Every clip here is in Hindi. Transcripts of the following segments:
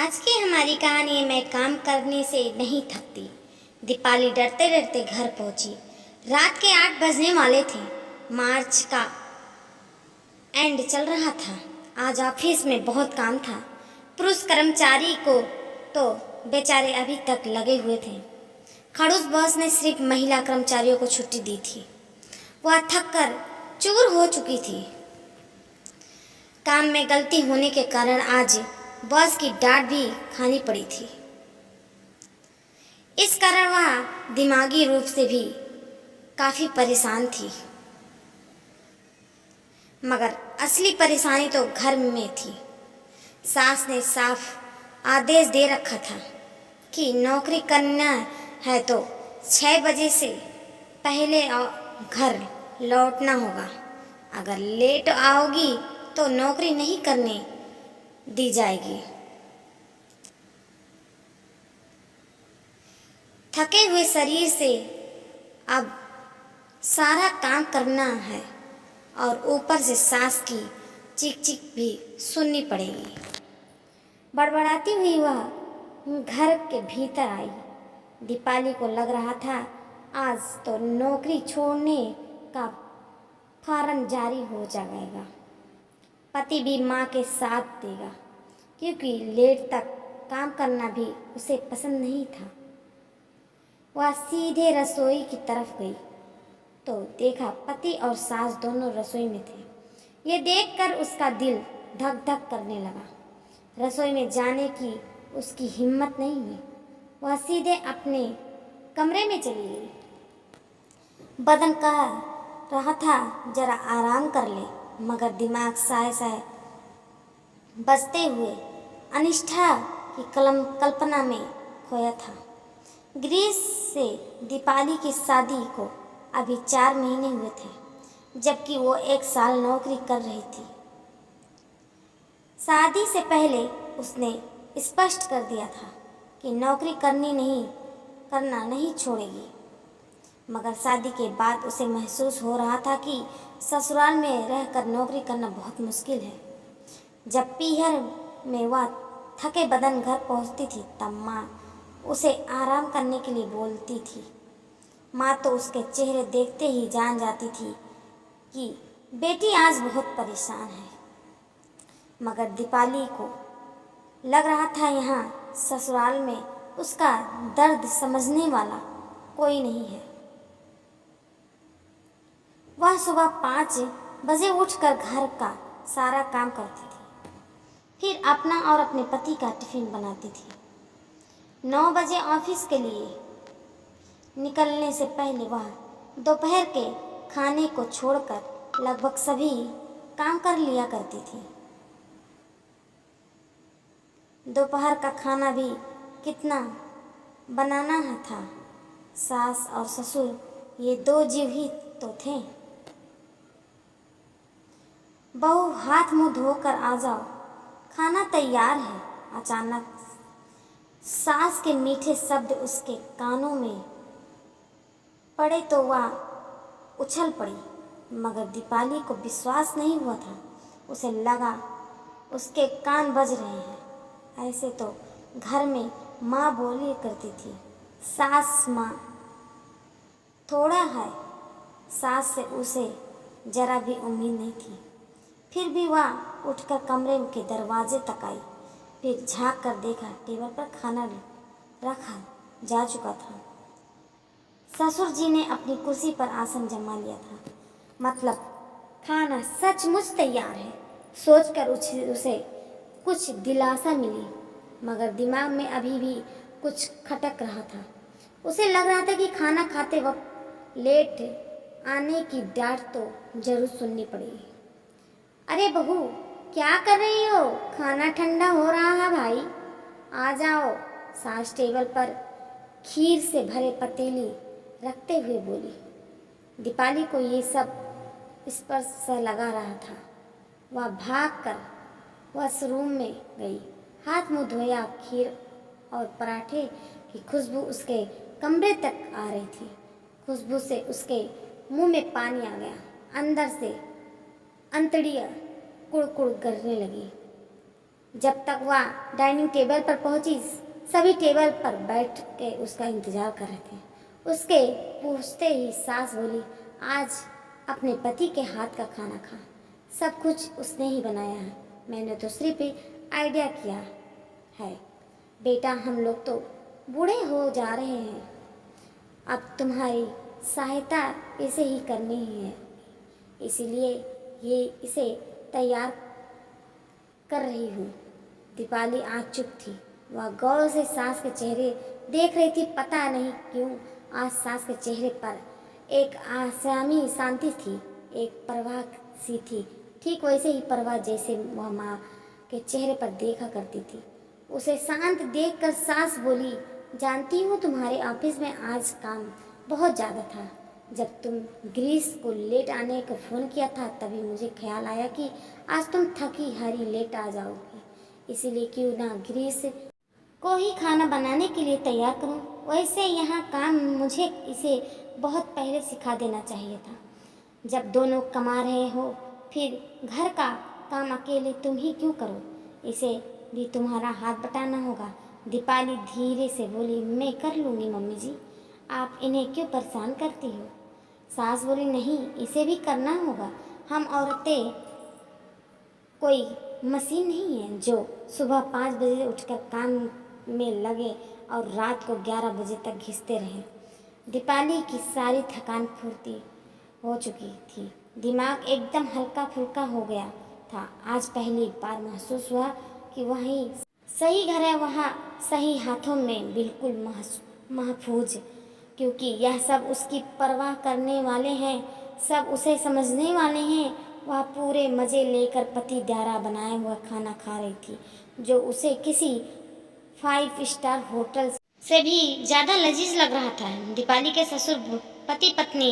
आज की हमारी कहानी में काम करने से नहीं थकती। दीपाली डरते डरते घर पहुंची। रात के 8 बजने वाले थे। मार्च का एंड चल रहा था। आज ऑफिस में बहुत काम था। पुरुष कर्मचारी को तो बेचारे अभी तक लगे हुए थे। खड़ूस बॉस ने सिर्फ महिला कर्मचारियों को छुट्टी दी थी। वह थक कर चूर हो चुकी थी। काम में गलती होने के कारण आज बॉस की डांट भी खानी पड़ी थी। इस कारण वह दिमागी रूप से भी काफी परेशान थी। मगर असली परेशानी तो घर में थी। सास ने साफ आदेश दे रखा था कि नौकरी करना है तो 6 बजे से पहले घर लौटना होगा। अगर लेट आओगी तो नौकरी नहीं करने दी जाएगी। थके हुए शरीर से अब सारा काम करना है और ऊपर से सास की चीख चीख भी सुननी पड़ेगी। बड़बड़ाती हुई वह घर के भीतर आई। दीपाली को लग रहा था आज तो नौकरी छोड़ने का फार्म जारी हो जाएगा। पति भी माँ के साथ देगा, क्योंकि लेट तक काम करना भी उसे पसंद नहीं था। वह सीधे रसोई की तरफ गई तो देखा पति और सास दोनों रसोई में थे। ये देखकर उसका दिल धक धक करने लगा। रसोई में जाने की उसकी हिम्मत नहीं हुई। वह सीधे अपने कमरे में चली गई। बदन कह रहा था जरा आराम कर ले, मगर दिमाग साय साय बजते हुए अनिष्ठा की कल्पना में खोया था। ग्रीस से दीपाली की शादी को अभी 4 महीने हुए थे, जबकि वो 1 साल नौकरी कर रही थी। शादी से पहले उसने स्पष्ट कर दिया था कि नौकरी करना नहीं छोड़ेगी। मगर शादी के बाद उसे महसूस हो रहा था कि ससुराल में रहकर नौकरी करना बहुत मुश्किल है। जब पीहर में वह थके बदन घर पहुंचती थी तब माँ उसे आराम करने के लिए बोलती थी। माँ तो उसके चेहरे देखते ही जान जाती थी कि बेटी आज बहुत परेशान है। मगर दीपाली को लग रहा था यहाँ ससुराल में उसका दर्द समझने वाला कोई नहीं है। वह सुबह 5 बजे उठकर घर का सारा काम करती थी, फिर अपना और अपने पति का टिफिन बनाती थी। 9 बजे ऑफिस के लिए निकलने से पहले वह दोपहर के खाने को छोड़कर लगभग सभी काम कर लिया करती थी। दोपहर का खाना भी कितना बनाना था। सास और ससुर ये 2 जीव ही तो थे। बहू हाथ मुंह धोकर आ जाओ, खाना तैयार है। अचानक सास के मीठे शब्द उसके कानों में पड़े तो वह उछल पड़ी। मगर दीपाली को विश्वास नहीं हुआ था। उसे लगा उसके कान बज रहे हैं। ऐसे तो घर में माँ बोली करती थी, सास माँ थोड़ा है। सास से उसे जरा भी उम्मीद नहीं थी। फिर भी वह उठकर कमरे के दरवाजे तक आई। फिर झांक कर देखा टेबल पर खाना रखा जा चुका था। ससुर जी ने अपनी कुर्सी पर आसन जमा लिया था। मतलब खाना सचमुच तैयार है। सोचकर उसे कुछ दिलासा मिली, मगर दिमाग में अभी भी कुछ खटक रहा था। उसे लग रहा था कि खाना खाते वक्त लेट आने की डांट तो जरूर सुननी पड़ेगी। अरे बहू, क्या कर रही हो? खाना ठंडा हो रहा है भाई, आ जाओ। सास टेबल पर खीर से भरे पतीली रखते हुए बोली। दीपाली को ये सब स्पर्श सा लगा रहा था। वह भागकर वॉशरूम में गई, हाथ मुंह धोया। खीर और पराठे की खुशबू उसके कमरे तक आ रही थी। खुशबू से उसके मुंह में पानी आ गया। अंदर से अंतड़ियाँ कुड़कुड़ करने लगी। जब तक वह डाइनिंग टेबल पर पहुंची, सभी टेबल पर बैठ के उसका इंतजार कर रहे थे। उसके पूछते ही सास बोली, आज अपने पति के हाथ का खाना खा, सब कुछ उसने ही बनाया है, मैंने तो सिर्फ आइडिया किया है। बेटा, हम लोग तो बूढ़े हो जा रहे हैं, अब तुम्हारी सहायता इसे ही करनी ही है, इसीलिए ये इसे तैयार कर रही हूँ। दीपाली आज चुप थी, वह गौर से सास के चेहरे देख रही थी। पता नहीं क्यों आज सास के चेहरे पर एक आसामी शांति थी, एक परवाह सी थी, ठीक वैसे ही परवाह जैसे वह माँ के चेहरे पर देखा करती थी। उसे शांत देखकर सास बोली, जानती हूँ तुम्हारे ऑफिस में आज काम बहुत ज़्यादा था। जब तुम ग्रीस को लेट आने का फ़ोन किया था तभी मुझे ख्याल आया कि आज तुम थकी हारी लेट आ जाओगी, इसीलिए क्यों ना ग्रीस को ही खाना बनाने के लिए तैयार करूं। वैसे यहाँ काम मुझे इसे बहुत पहले सिखा देना चाहिए था। जब दोनों कमा रहे हो फिर घर का काम अकेले तुम ही क्यों करो, इसे भी तुम्हारा हाथ बटाना होगा। दीपाली धीरे से बोली, मैं कर लूँगी मम्मी जी, आप इन्हें क्यों परेशान करती हो। सास बोली, नहीं, इसे भी करना होगा, हम औरतें कोई मशीन नहीं है जो सुबह 5 बजे उठकर काम में लगे और रात को 11 बजे तक घिसते रहे। दीपाली की सारी थकान फुर्ती हो चुकी थी, दिमाग एकदम हल्का फुल्का हो गया था। आज पहली बार महसूस हुआ कि वही सही घर है, वहाँ सही हाथों में बिल्कुल महफूज, क्योंकि यह सब उसकी परवाह करने वाले हैं, सब उसे समझने वाले हैं। वह पूरे मज़े लेकर पति द्वारा बनाया हुआ खाना खा रही थी, जो उसे किसी 5 स्टार होटल से भी ज़्यादा लजीज लग रहा था। दीपाली के ससुर पति पत्नी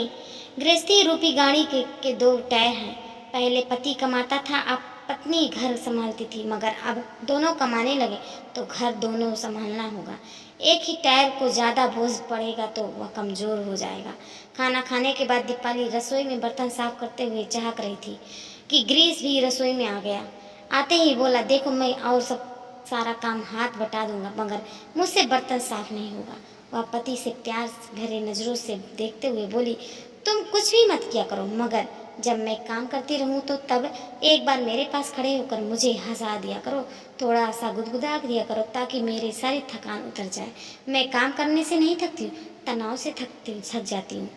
गृहस्थी रूपी गाड़ी के 2 टायर हैं। पहले पति कमाता था, अब पत्नी घर संभालती थी, मगर अब दोनों कमाने लगे तो घर दोनों संभालना होगा। एक ही टायर को ज़्यादा बोझ पड़ेगा तो वह कमज़ोर हो जाएगा। खाना खाने के बाद दीपाली रसोई में बर्तन साफ करते हुए झाँक रही थी कि ग्रीस भी रसोई में आ गया। आते ही बोला, देखो मैं और सब सारा काम हाथ बटा दूंगा, मगर मुझसे बर्तन साफ नहीं होगा। वह पति से प्यार भरे नज़रों से देखते हुए बोली, तुम कुछ भी मत किया करो, मगर जब मैं काम करती रहूं तो तब एक बार मेरे पास खड़े होकर मुझे हंसा दिया करो, थोड़ा सा गुदगुदा दिया करो, ताकि मेरी सारी थकान उतर जाए। मैं काम करने से नहीं थकती हूँ, तनाव से थक जाती हूँ।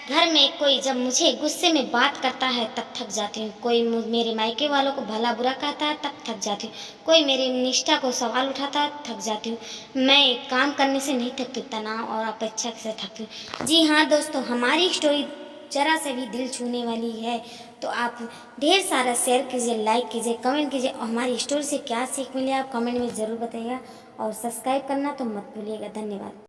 घर में कोई जब मुझे गुस्से में बात करता है तब थक जाती हूँ, कोई मेरे मायके वालों को भला बुरा कहता है तब थक जाती हूँ, कोई मेरी निष्ठा को सवाल उठाता है थक जाती हूँ। मैं काम करने से नहीं थकती, तनाव और अपेक्षा से थकती हूँ। जी हाँ दोस्तों, हमारी स्टोरी जरा से भी दिल छूने वाली है तो आप ढेर सारा शेयर कीजिए, लाइक कीजिए, कमेंट कीजिए और हमारी स्टोरी से क्या सीख मिली आप कमेंट में ज़रूर बताइएगा और सब्सक्राइब करना तो मत भूलिएगा। धन्यवाद।